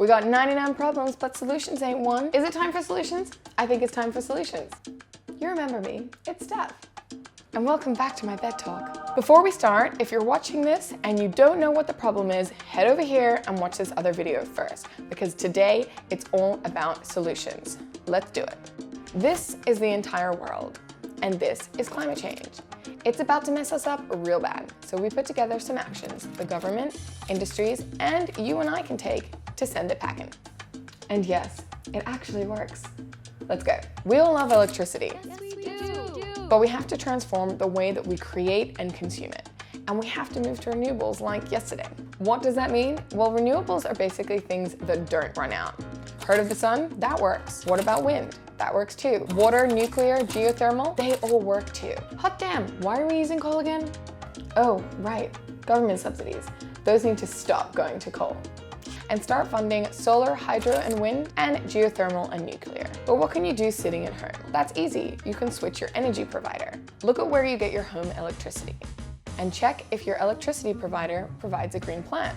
We got 99 problems, but solutions ain't one. Is it time for solutions? I think it's time for solutions. You remember me, it's Steph. And welcome back to my bed talk. Before we start, if you're watching this and you don't know what the problem is, head over here and watch this other video first, because today it's all about solutions. Let's do it. This is the entire world, and this is climate change. It's about to mess us up real bad, so we put together some actions the government, industries, and you and I can take to send it packing. And yes, it actually works. Let's go. We all love electricity. Yes, we do. But we have to transform the way that we create and consume it. And we have to move to renewables like yesterday. What does that mean? Well, renewables are basically things that don't run out. Heard of the sun? That works. What about wind? That works too. Water, nuclear, geothermal, they all work too. Hot damn, why are we using coal again? Oh, right, government subsidies. Those need to stop going to coal. And start funding solar, hydro and wind, and geothermal and nuclear. But what can you do sitting at home? That's easy. You can switch your energy provider. Look at where you get your home electricity. And check if your electricity provider provides a green plan.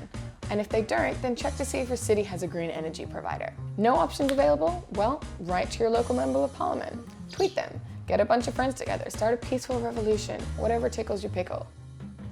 And if they don't, then check to see if your city has a green energy provider. No options available? Well, write to your local member of parliament. Tweet them. Get a bunch of friends together. Start a peaceful revolution. Whatever tickles your pickle.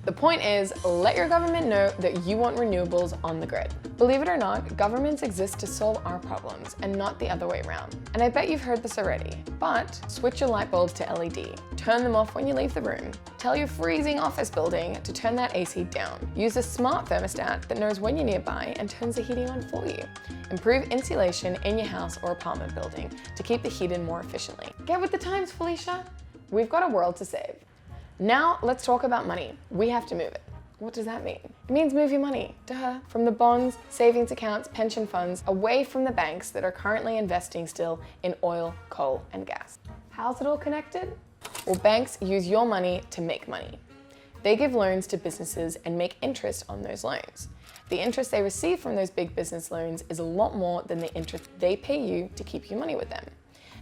The point is, let your government know that you want renewables on the grid. Believe it or not, governments exist to solve our problems and not the other way around. And I bet you've heard this already, but switch your light bulbs to LED. Turn them off when you leave the room. Tell your freezing office building to turn that AC down. Use a smart thermostat that knows when you're nearby and turns the heating on for you. Improve insulation in your house or apartment building to keep the heat in more efficiently. Get with the times, Felicia. We've got a world to save. Now let's talk about money. We have to move it. What does that mean? It means move your money, duh, from the bonds, savings accounts, pension funds, away from the banks that are currently investing still in oil, coal, and gas. How's it all connected? Well, banks use your money to make money. They give loans to businesses and make interest on those loans. The interest they receive from those big business loans is a lot more than the interest they pay you to keep your money with them.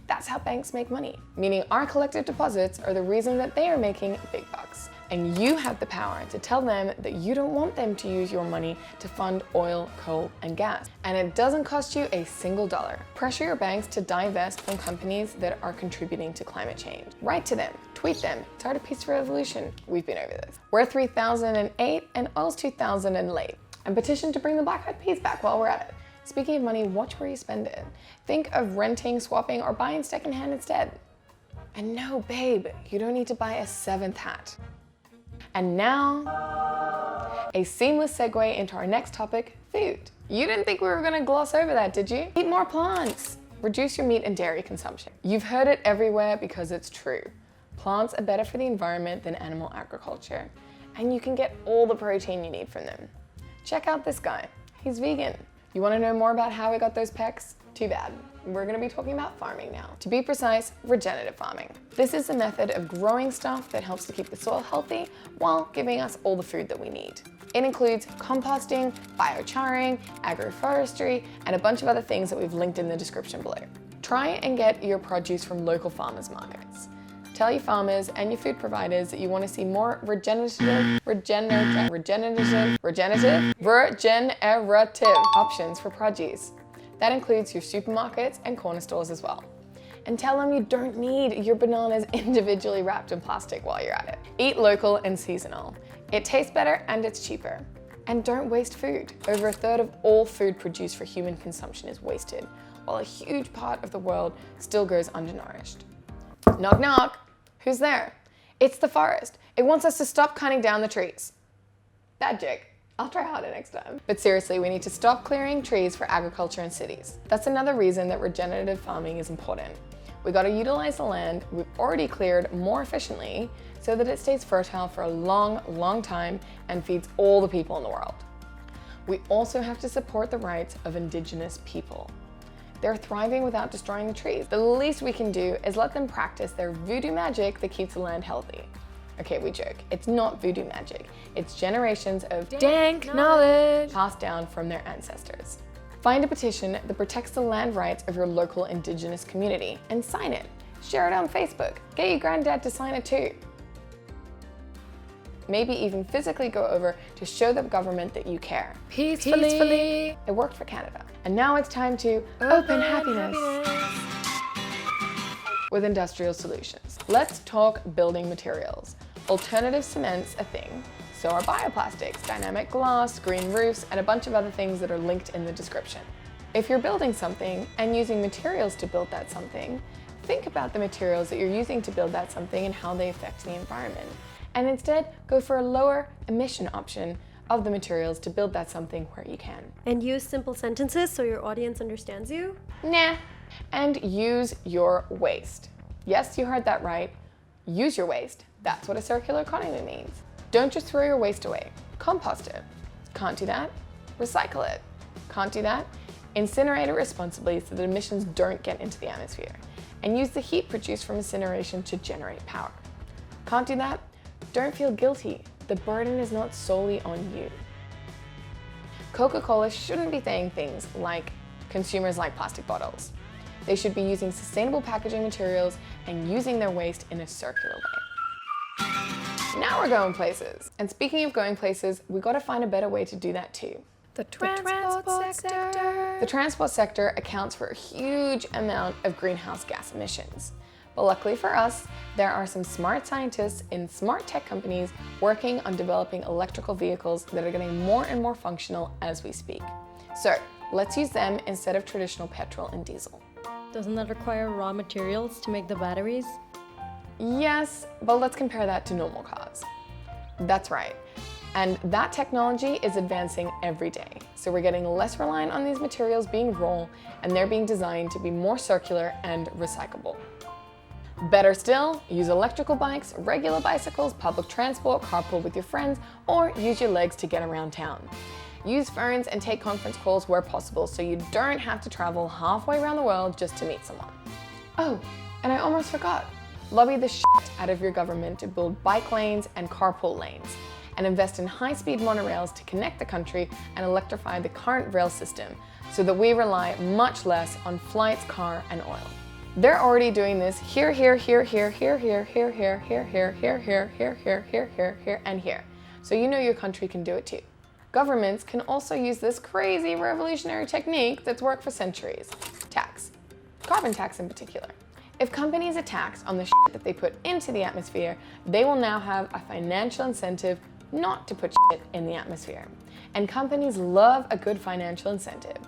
That's how banks make money, meaning our collective deposits are the reason that they are making big bucks. And you have the power to tell them that you don't want them to use your money to fund oil, coal, and gas. And it doesn't cost you a single dollar. Pressure your banks to divest from companies that are contributing to climate change. Write to them, tweet them, start a peaceful revolution. We've been over this. We're 3008 and oil's 2000 and late. And petition to bring the black eyed peas back while we're at it. Speaking of money, watch where you spend it. Think of renting, swapping, or buying secondhand instead. And no, babe, you don't need to buy a seventh hat. And now, a seamless segue into our next topic, food. You didn't think we were gonna gloss over that, did you? Eat more plants. Reduce your meat and dairy consumption. You've heard it everywhere because it's true. Plants are better for the environment than animal agriculture, and you can get all the protein you need from them. Check out this guy, he's vegan. You want to know more about how we got those pecs? Too bad. We're going to be talking about farming now. To be precise, regenerative farming. This is a method of growing stuff that helps to keep the soil healthy while giving us all the food that we need. It includes composting, biochar, agroforestry, and a bunch of other things that we've linked in the description below. Try and get your produce from local farmers markets. Tell your farmers and your food providers that you want to see more regenerative options for produce. That includes your supermarkets and corner stores as well. And tell them you don't need your bananas individually wrapped in plastic while you're at it. Eat local and seasonal. It tastes better and it's cheaper. And don't waste food. Over a third of all food produced for human consumption is wasted, while a huge part of the world still goes undernourished. Knock knock. Who's there? It's the forest. It wants us to stop cutting down the trees. Bad joke. I'll try harder next time. But seriously, we need to stop clearing trees for agriculture in cities. That's another reason that regenerative farming is important. We gotta utilize the land we've already cleared more efficiently so that it stays fertile for a long, long time and feeds all the people in the world. We also have to support the rights of indigenous people. They're thriving without destroying the trees. The least we can do is let them practice their voodoo magic that keeps the land healthy. Okay, we joke. It's not voodoo magic. It's generations of dank knowledge passed down from their ancestors. Find a petition that protects the land rights of your local indigenous community and sign it. Share it on Facebook. Get your granddad to sign it too. Maybe even physically go over to show the government that you care. Peacefully. It worked for Canada. And now it's time to open happiness with industrial solutions. Let's talk building materials. Alternative cement's a thing, so are bioplastics, dynamic glass, green roofs, and a bunch of other things that are linked in the description. If you're building something and using materials to build that something, think about the materials that you're using to build that something and how they affect the environment. And instead, go for a lower emission option of the materials to build that something where you can. And use simple sentences so your audience understands you? Nah. And use your waste. Yes, you heard that right. Use your waste. That's what a circular economy means. Don't just throw your waste away. Compost it. Can't do that? Recycle it. Can't do that? Incinerate it responsibly so that emissions don't get into the atmosphere. And use the heat produced from incineration to generate power. Can't do that? Don't feel guilty. The burden is not solely on you. Coca-Cola shouldn't be saying things like consumers like plastic bottles. They should be using sustainable packaging materials and using their waste in a circular way. Now we're going places. And speaking of going places, we got to find a better way to do that too. The transport sector. The transport sector accounts for a huge amount of greenhouse gas emissions. But luckily for us, there are some smart scientists in smart tech companies working on developing electrical vehicles that are getting more and more functional as we speak. So let's use them instead of traditional petrol and diesel. Doesn't that require raw materials to make the batteries? Yes, but let's compare that to normal cars. That's right. And that technology is advancing every day. So we're getting less reliant on these materials being raw, and they're being designed to be more circular and recyclable. Better still, use electrical bikes, regular bicycles, public transport, carpool with your friends, or use your legs to get around town. Use phones and take conference calls where possible so you don't have to travel halfway around the world just to meet someone. Oh, and I almost forgot. Lobby the shit out of your government to build bike lanes and carpool lanes, and invest in high-speed monorails to connect the country and electrify the current rail system so that we rely much less on flights, car, and oil. They're already doing this here, and here. So you know your country can do it too. Governments can also use this crazy revolutionary technique that's worked for centuries. Tax. Carbon tax in particular. If companies are taxed on the shit that they put into the atmosphere, they will now have a financial incentive not to put shit in the atmosphere. And companies love a good financial incentive.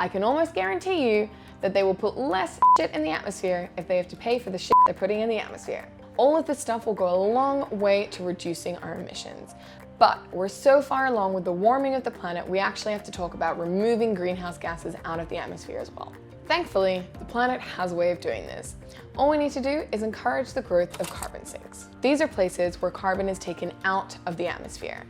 I can almost guarantee you that they will put less shit in the atmosphere if they have to pay for the shit they're putting in the atmosphere. All of this stuff will go a long way to reducing our emissions. But we're so far along with the warming of the planet, we actually have to talk about removing greenhouse gases out of the atmosphere as well. Thankfully, the planet has a way of doing this. All we need to do is encourage the growth of carbon sinks. These are places where carbon is taken out of the atmosphere.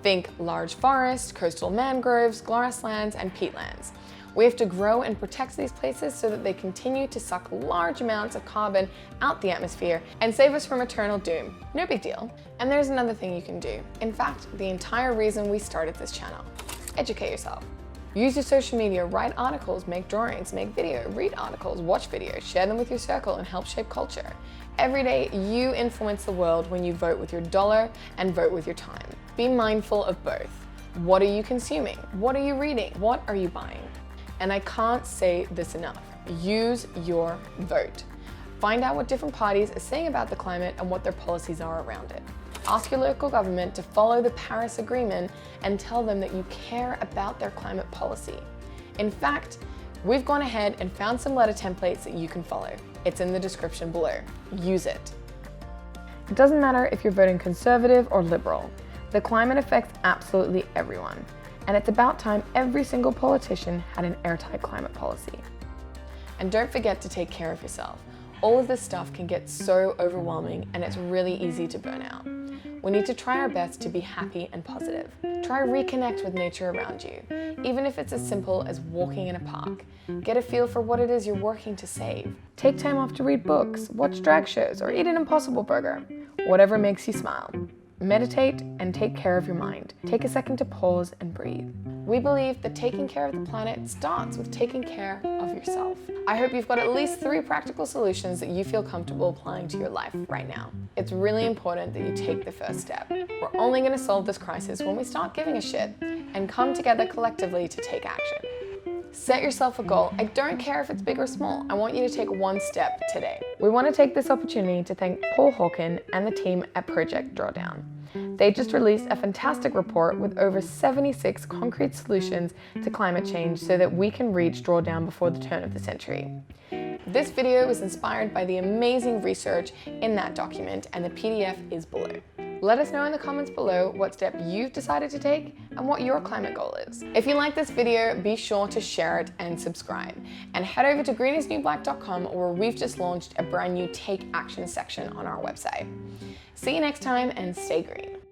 Think large forests, coastal mangroves, grasslands, and peatlands. We have to grow and protect these places so that they continue to suck large amounts of carbon out the atmosphere and save us from eternal doom. No big deal. And there's another thing you can do. In fact, the entire reason we started this channel. Educate yourself. Use your social media, write articles, make drawings, make video, read articles, watch videos, share them with your circle, and help shape culture. Every day, you influence the world when you vote with your dollar and vote with your time. Be mindful of both. What are you consuming? What are you reading? What are you buying? And I can't say this enough. Use your vote. Find out what different parties are saying about the climate and what their policies are around it. Ask your local government to follow the Paris Agreement and tell them that you care about their climate policy. In fact, we've gone ahead and found some letter templates that you can follow. It's in the description below. Use it. It doesn't matter if you're voting conservative or liberal. The climate affects absolutely everyone. And it's about time every single politician had an airtight climate policy. And don't forget to take care of yourself. All of this stuff can get so overwhelming and it's really easy to burn out. We need to try our best to be happy and positive. Try reconnect with nature around you, even if it's as simple as walking in a park. Get a feel for what it is you're working to save. Take time off to read books, watch drag shows, or eat an Impossible Burger. Whatever makes you smile. Meditate and take care of your mind. Take a second to pause and breathe. We believe that taking care of the planet starts with taking care of yourself. I hope you've got at least 3 practical solutions that you feel comfortable applying to your life right now. It's really important that you take the first step. We're only going to solve this crisis when we start giving a shit and come together collectively to take action. Set yourself a goal. I don't care if it's big or small. I want you to take one step today. We want to take this opportunity to thank Paul Hawken and the team at Project Drawdown. They just released a fantastic report with over 76 concrete solutions to climate change so that we can reach drawdown before the turn of the century. This video was inspired by the amazing research in that document, and the PDF is below. Let us know in the comments below what step you've decided to take and what your climate goal is. If you like this video, be sure to share it and subscribe. And head over to greenisnewblack.com, where we've just launched a brand new Take Action section on our website. See you next time, and stay green.